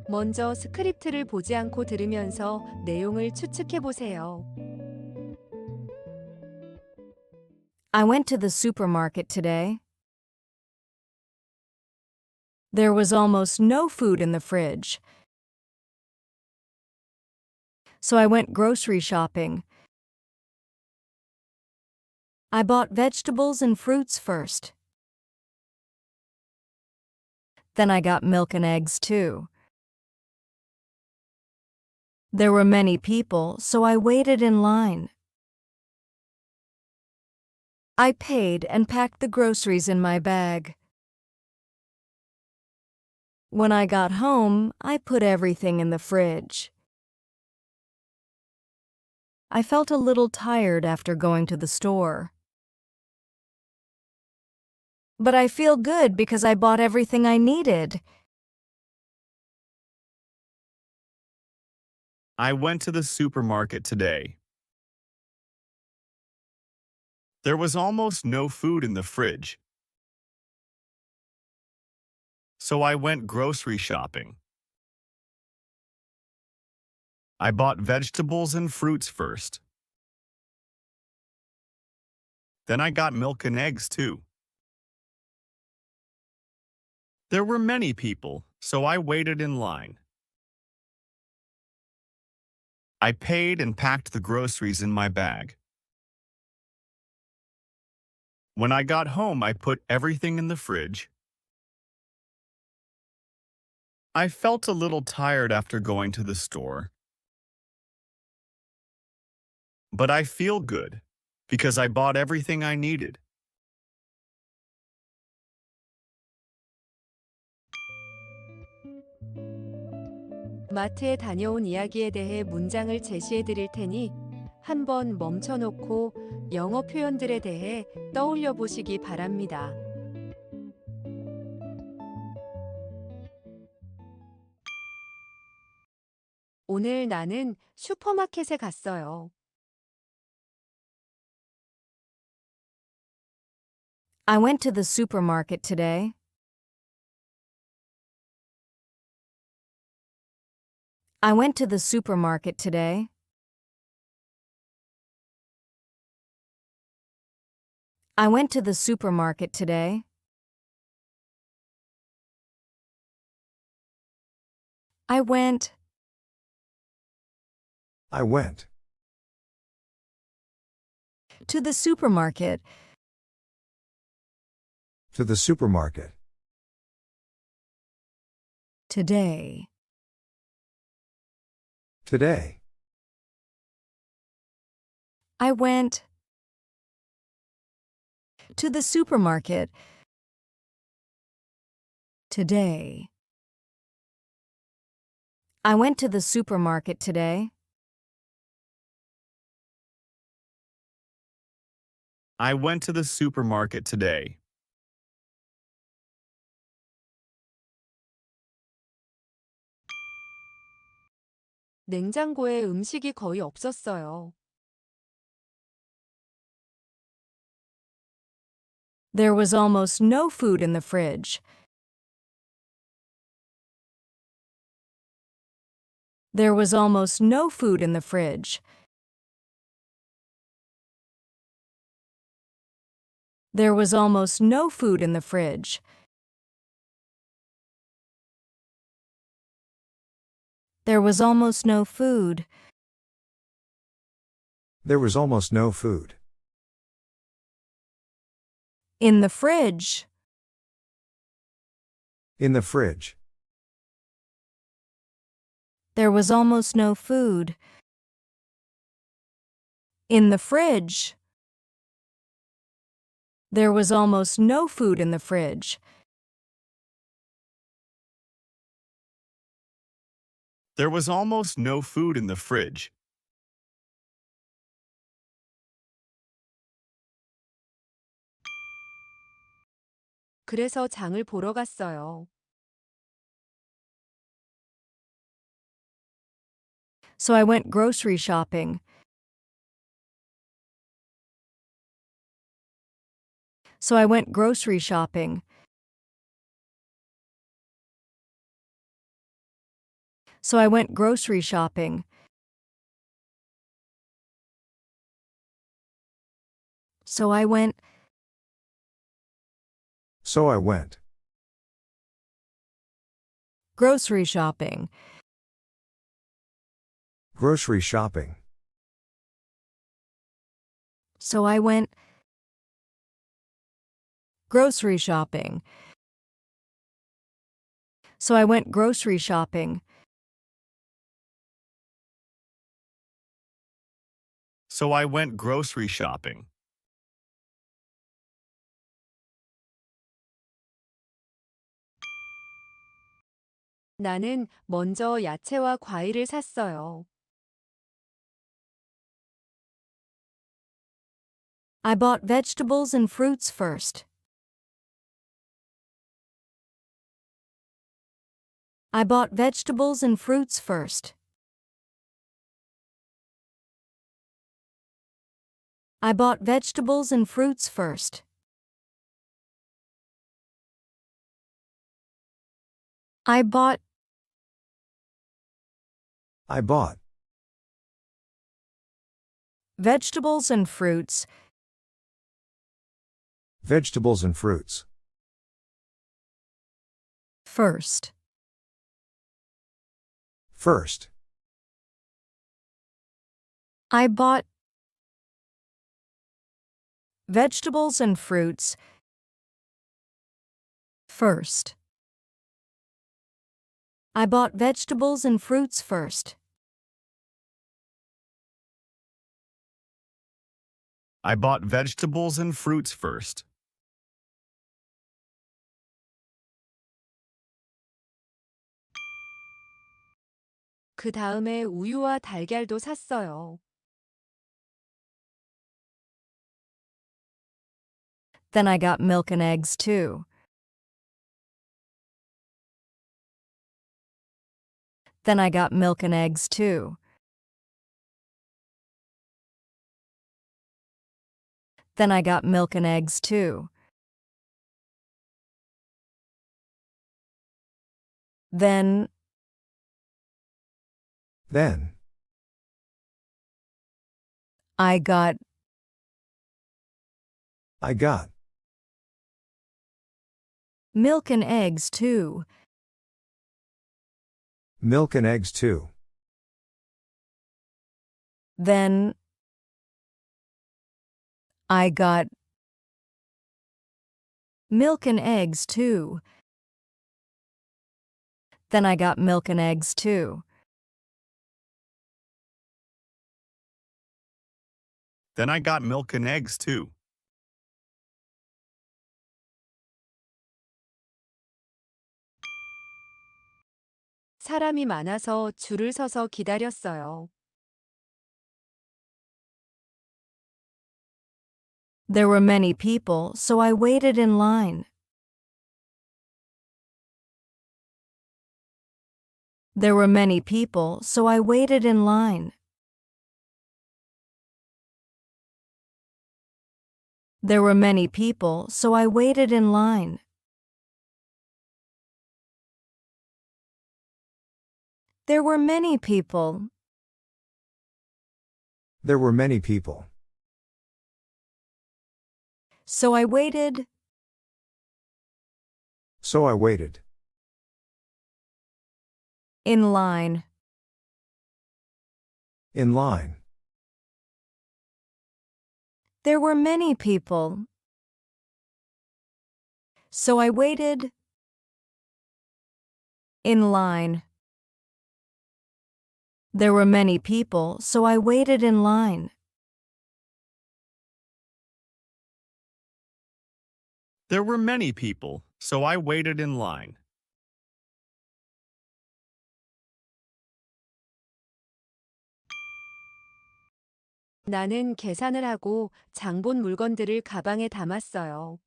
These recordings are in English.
먼저 스크립트를 보지 않고 들으면서 내용을 추측해 보세요. I went to the supermarket today. There was almost no food in the fridge. So I went grocery shopping. I bought vegetables and fruits first. Then I got milk and eggs too. There were many people, so I waited in line. I paid and packed the groceries in my bag. When I got home, I put everything in the fridge. I felt a little tired after going to the store. But I feel good because I bought everything I needed. I went to the supermarket today. There was almost no food in the fridge. So I went grocery shopping. I bought vegetables and fruits first. Then I got milk and eggs too. There were many people, so I waited in line. I paid and packed the groceries in my bag. When I got home, I put everything in the fridge. I felt a little tired after going to the store. But I feel good because I bought everything I needed. 마트에 다녀온 이야기에 대해 문장을 제시해 드릴 테니 한번 멈춰놓고 영어 표현들에 대해 떠올려 보시기 바랍니다. 오늘 나는 슈퍼마켓에 갔어요. I went to the supermarket today. I went to the supermarket today. I went to the supermarket today. I went. I went. To the supermarket. To the supermarket. Today. Today. I went. To the supermarket. Today. I went to the supermarket today. I went to the supermarket today. 냉장고에 음식이 거의 없었어요. There was almost no food in the fridge. There was almost no food in the fridge. There was almost no food in the fridge. There was almost no food. There was almost no food. In the fridge. In the fridge. There was almost no food. In the fridge. There was almost no food in the fridge. There was almost no food in the fridge. 그래서 장을 보러 갔어요. So I went grocery shopping. So I went grocery shopping. so I went grocery shopping. So I went So I went. grocery shopping. Grocery shopping. So I went grocery shopping. So I went grocery shopping. So I went grocery shopping. 나는 먼저 야채와 과일을 샀어요. I bought vegetables and fruits first. I bought vegetables and fruits first. I bought vegetables and fruits first. I bought vegetables and fruits Vegetables and fruits. first. First. I bought vegetables and fruits first. I bought vegetables and fruits first. I bought vegetables and fruits first. 그 다음에 우유와 달걀도 샀어요. Then I got milk and eggs too. Then I got milk and eggs too. Then I got milk and eggs too. Then I got milk and eggs too. Milk and eggs too. Then I got milk and eggs too. Then I got milk and eggs too. Then I got milk and eggs too. 사람이 많아서 줄을 서서 기다렸어요. There were many people, so I waited in line. There were many people, so I waited in line. There were many people, so I waited in line. There were many people. There were many people. So I waited. So I waited. In line. In line. There were many people. So I waited. In line. There were many people, so I waited in line. There were many people, so I waited in line. 나는 계산을 하고 장본 물건들을 가방에 담았어요.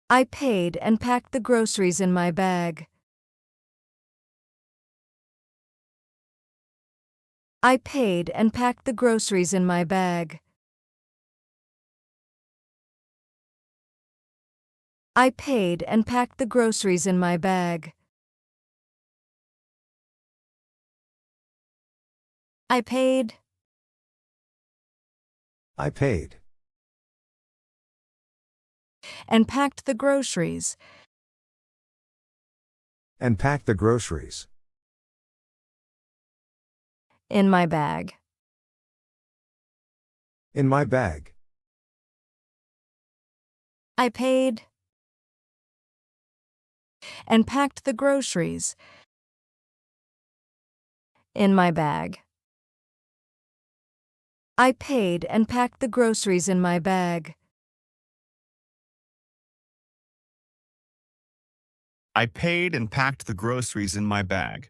I paid and packed the groceries in my bag. I paid and packed the groceries in my bag. I paid and packed the groceries in my bag. I paid. I paid. And packed the groceries. And packed the groceries. In my bag. In my bag. I paid. And packed the groceries. In my bag. I paid and packed the groceries in my bag. I paid and packed the groceries in my bag.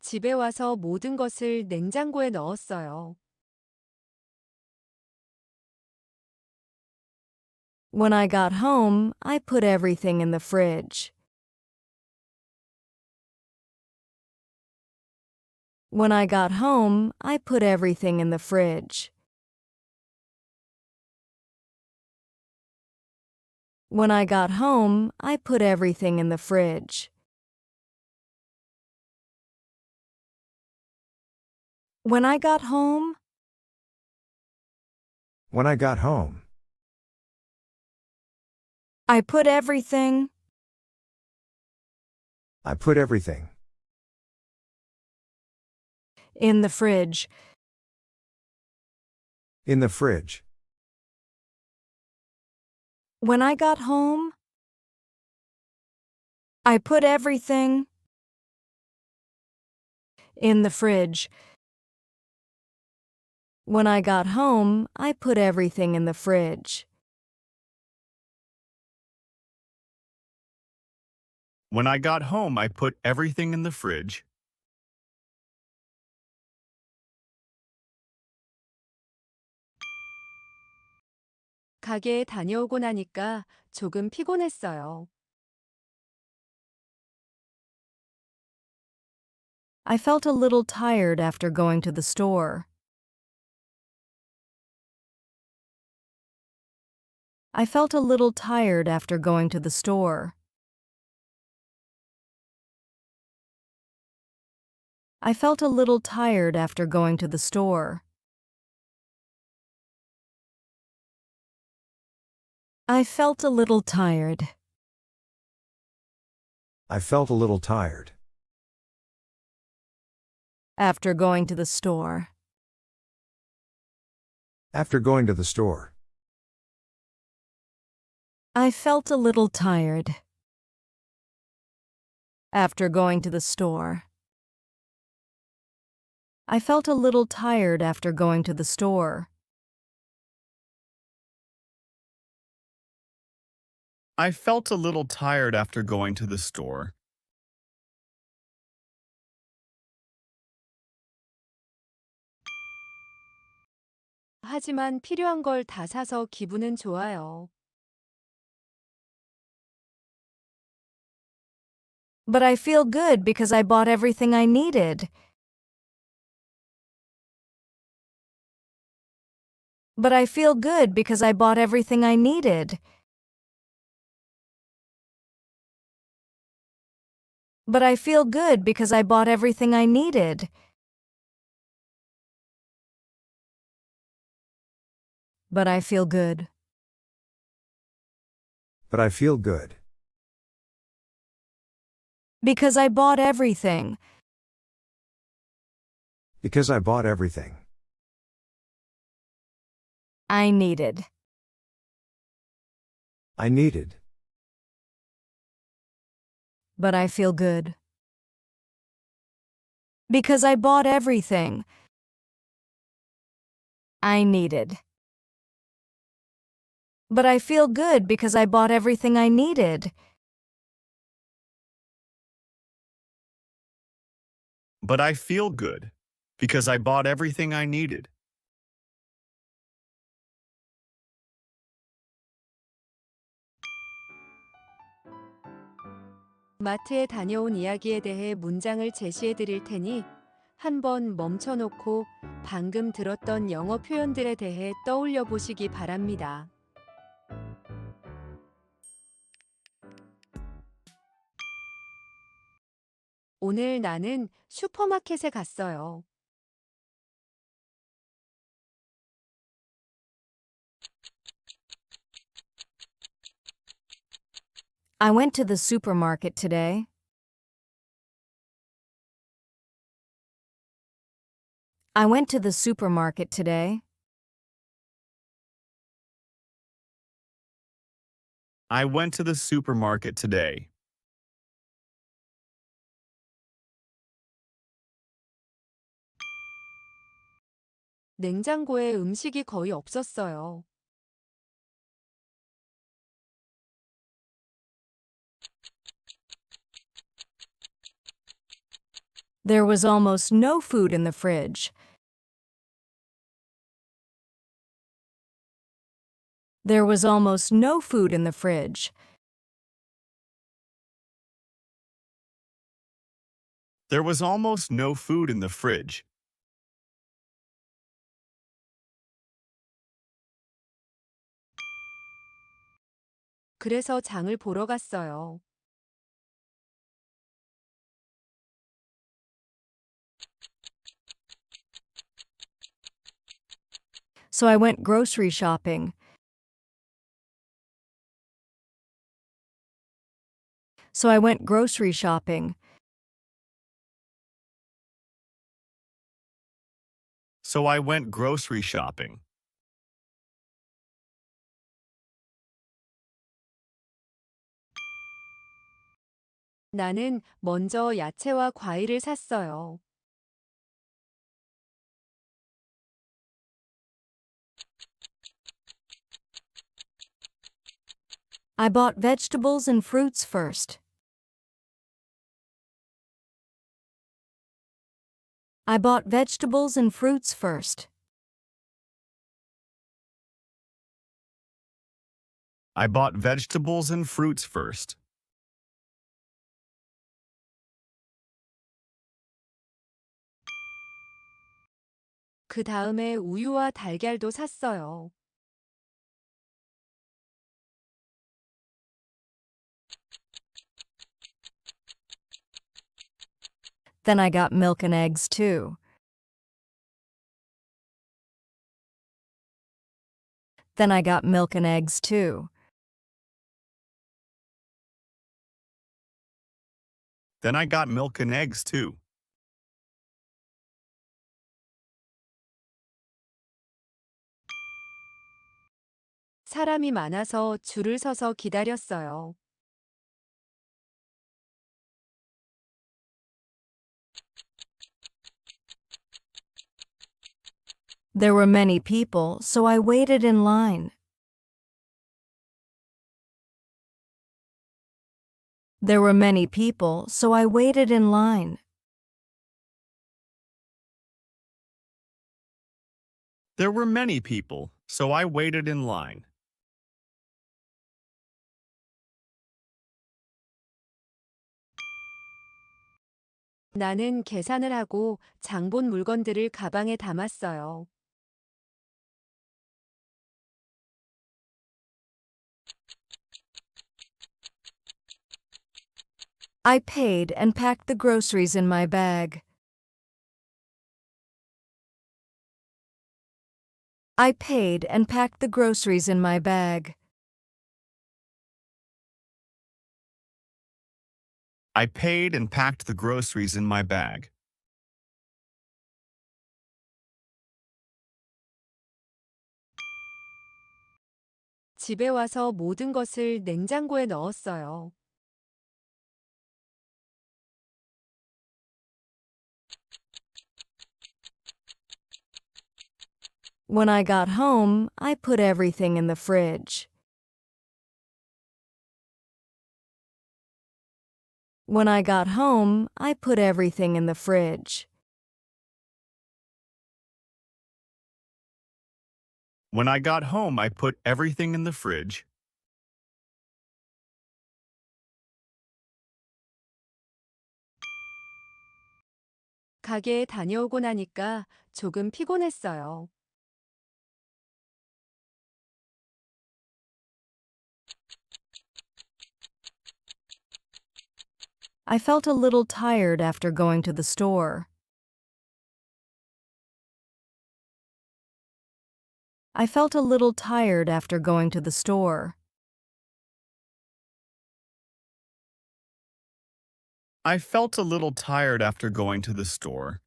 집에 와서 모든 것을 냉장고에 넣었어요. When I got home, I put everything in the fridge. When I got home, I put everything in the fridge. When I got home, I put everything in the fridge. When I got home, When I got home, I put everything. I put everything. In the fridge. In the fridge. When I got home, I put everything. In the fridge. When I got home, I put everything in the fridge. When I got home, I put everything in the fridge. 가게에 다녀오고 나니까 조금 피곤했어요. I felt a little tired after going to the store. I felt a little tired after going to the store. I felt a little tired after going to the store. I felt a little tired. I felt a little tired. After going to the store. After going to the store. I felt a little tired. After going to the store. I felt a little tired after going to the store. I felt a little tired after going to the store. 하지만 필요한 걸 다 사서 기분은 좋아요. But I feel good because I bought everything I needed. But I feel good because I bought everything I needed. But I feel good because I bought everything I needed. But I feel good. But I feel good. Because I bought everything. Because I bought everything. I needed. I needed. But I feel good. Because I bought everything. I needed. But I feel good because I bought everything I needed. But I feel good because I bought everything I needed. 마트에 다녀온 이야기에 대해 문장을 제시해 드릴 테니 한번 멈춰놓고 방금 들었던 영어 표현들에 대해 떠올려 보시기 바랍니다. 오늘 나는 슈퍼마켓에 갔어요. I went to the supermarket today. I went to the supermarket today. I went to the supermarket today. 냉장고에 음식이 거의 없었어요. There was almost no food in the fridge. There was almost no food in the fridge. There was almost no food in the fridge. 그래서 장을 보러 갔어요. So I went grocery shopping. So I went grocery shopping. So I went grocery shopping. 나는 먼저 야채와 과일을 샀어요. I bought vegetables and fruits first. I bought vegetables and fruits first. I bought vegetables and fruits first. 그 다음에 우유와 달걀도 샀어요. Then I got milk and eggs too. Then I got milk and eggs too. Then I got milk and eggs too. 사람이 많아서 줄을 서서 기다렸어요. There were many people, so I waited in line. There were many people, so I waited in line. There were many people, so I waited in line. 나는 계산을 하고 장본 물건들을 가방에 담았어요. I paid and packed the groceries in my bag. I paid and packed the groceries in my bag. I paid and packed the groceries in my bag. 집에 와서 모든 것을 냉장고에 넣었어요. When I got home, I put everything in the fridge. When I got home, I put everything in the fridge. When I got home, I put everything in the fridge. 가게에 다녀오고 나니까 조금 피곤했어요. I felt a little tired after going to the store. I felt a little tired after going to the store. I felt a little tired after going to the store.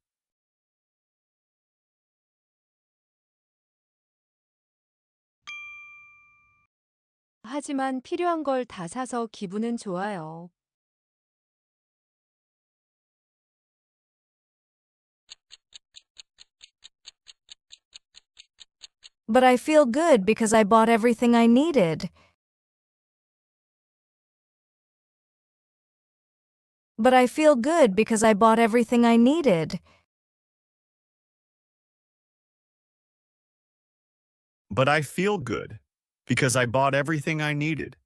하지만 필요한 걸 다 사서 기분은 좋아요. But I feel good because I bought everything I needed. But I feel good because I bought everything I needed. But I feel good because I bought everything I needed.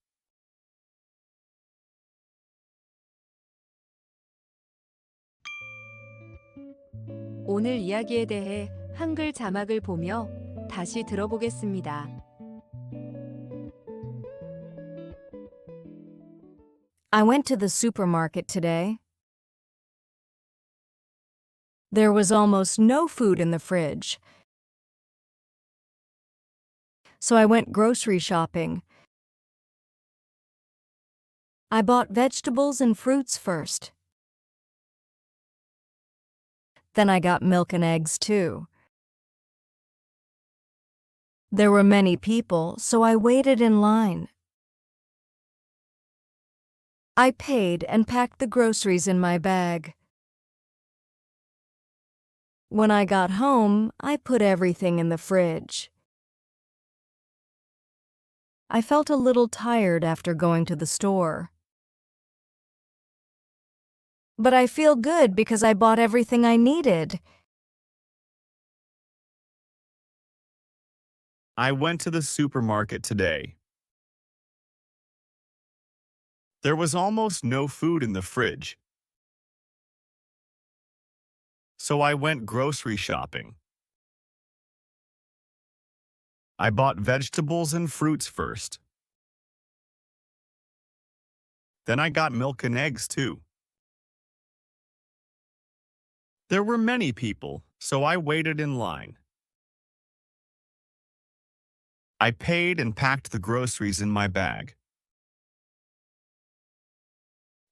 오늘 이야기에 대해 한글 자막을 보며 다시 들어보겠습니다. I went to the supermarket today. There was almost no food in the fridge. So I went grocery shopping. I bought vegetables and fruits first. Then I got milk and eggs too. There were many people, so I waited in line. I paid and packed the groceries in my bag. When I got home, I put everything in the fridge. I felt a little tired after going to the store. But I feel good because I bought everything I needed. I went to the supermarket today. There was almost no food in the fridge. So I went grocery shopping. I bought vegetables and fruits first. Then I got milk and eggs too. There were many people, so I waited in line. I paid and packed the groceries in my bag.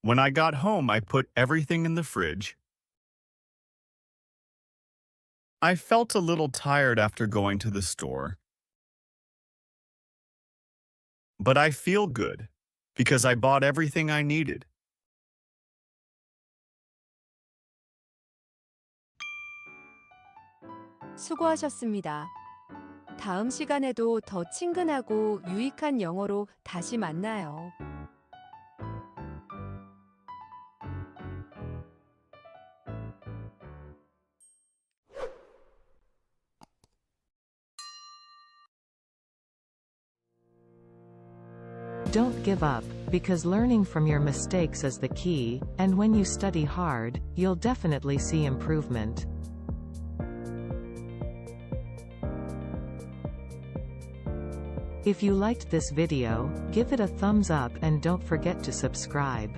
When I got home, I put everything in the fridge. I felt a little tired after going to the store. But I feel good because I bought everything I needed. 수고하셨습니다. 다음 시간에도 더 친근하고 유익한 영어로 다시 만나요. Don't give up, because learning from your mistakes is the key, and when you study hard, you'll definitely see improvement. If you liked this video, give it a thumbs up and don't forget to subscribe.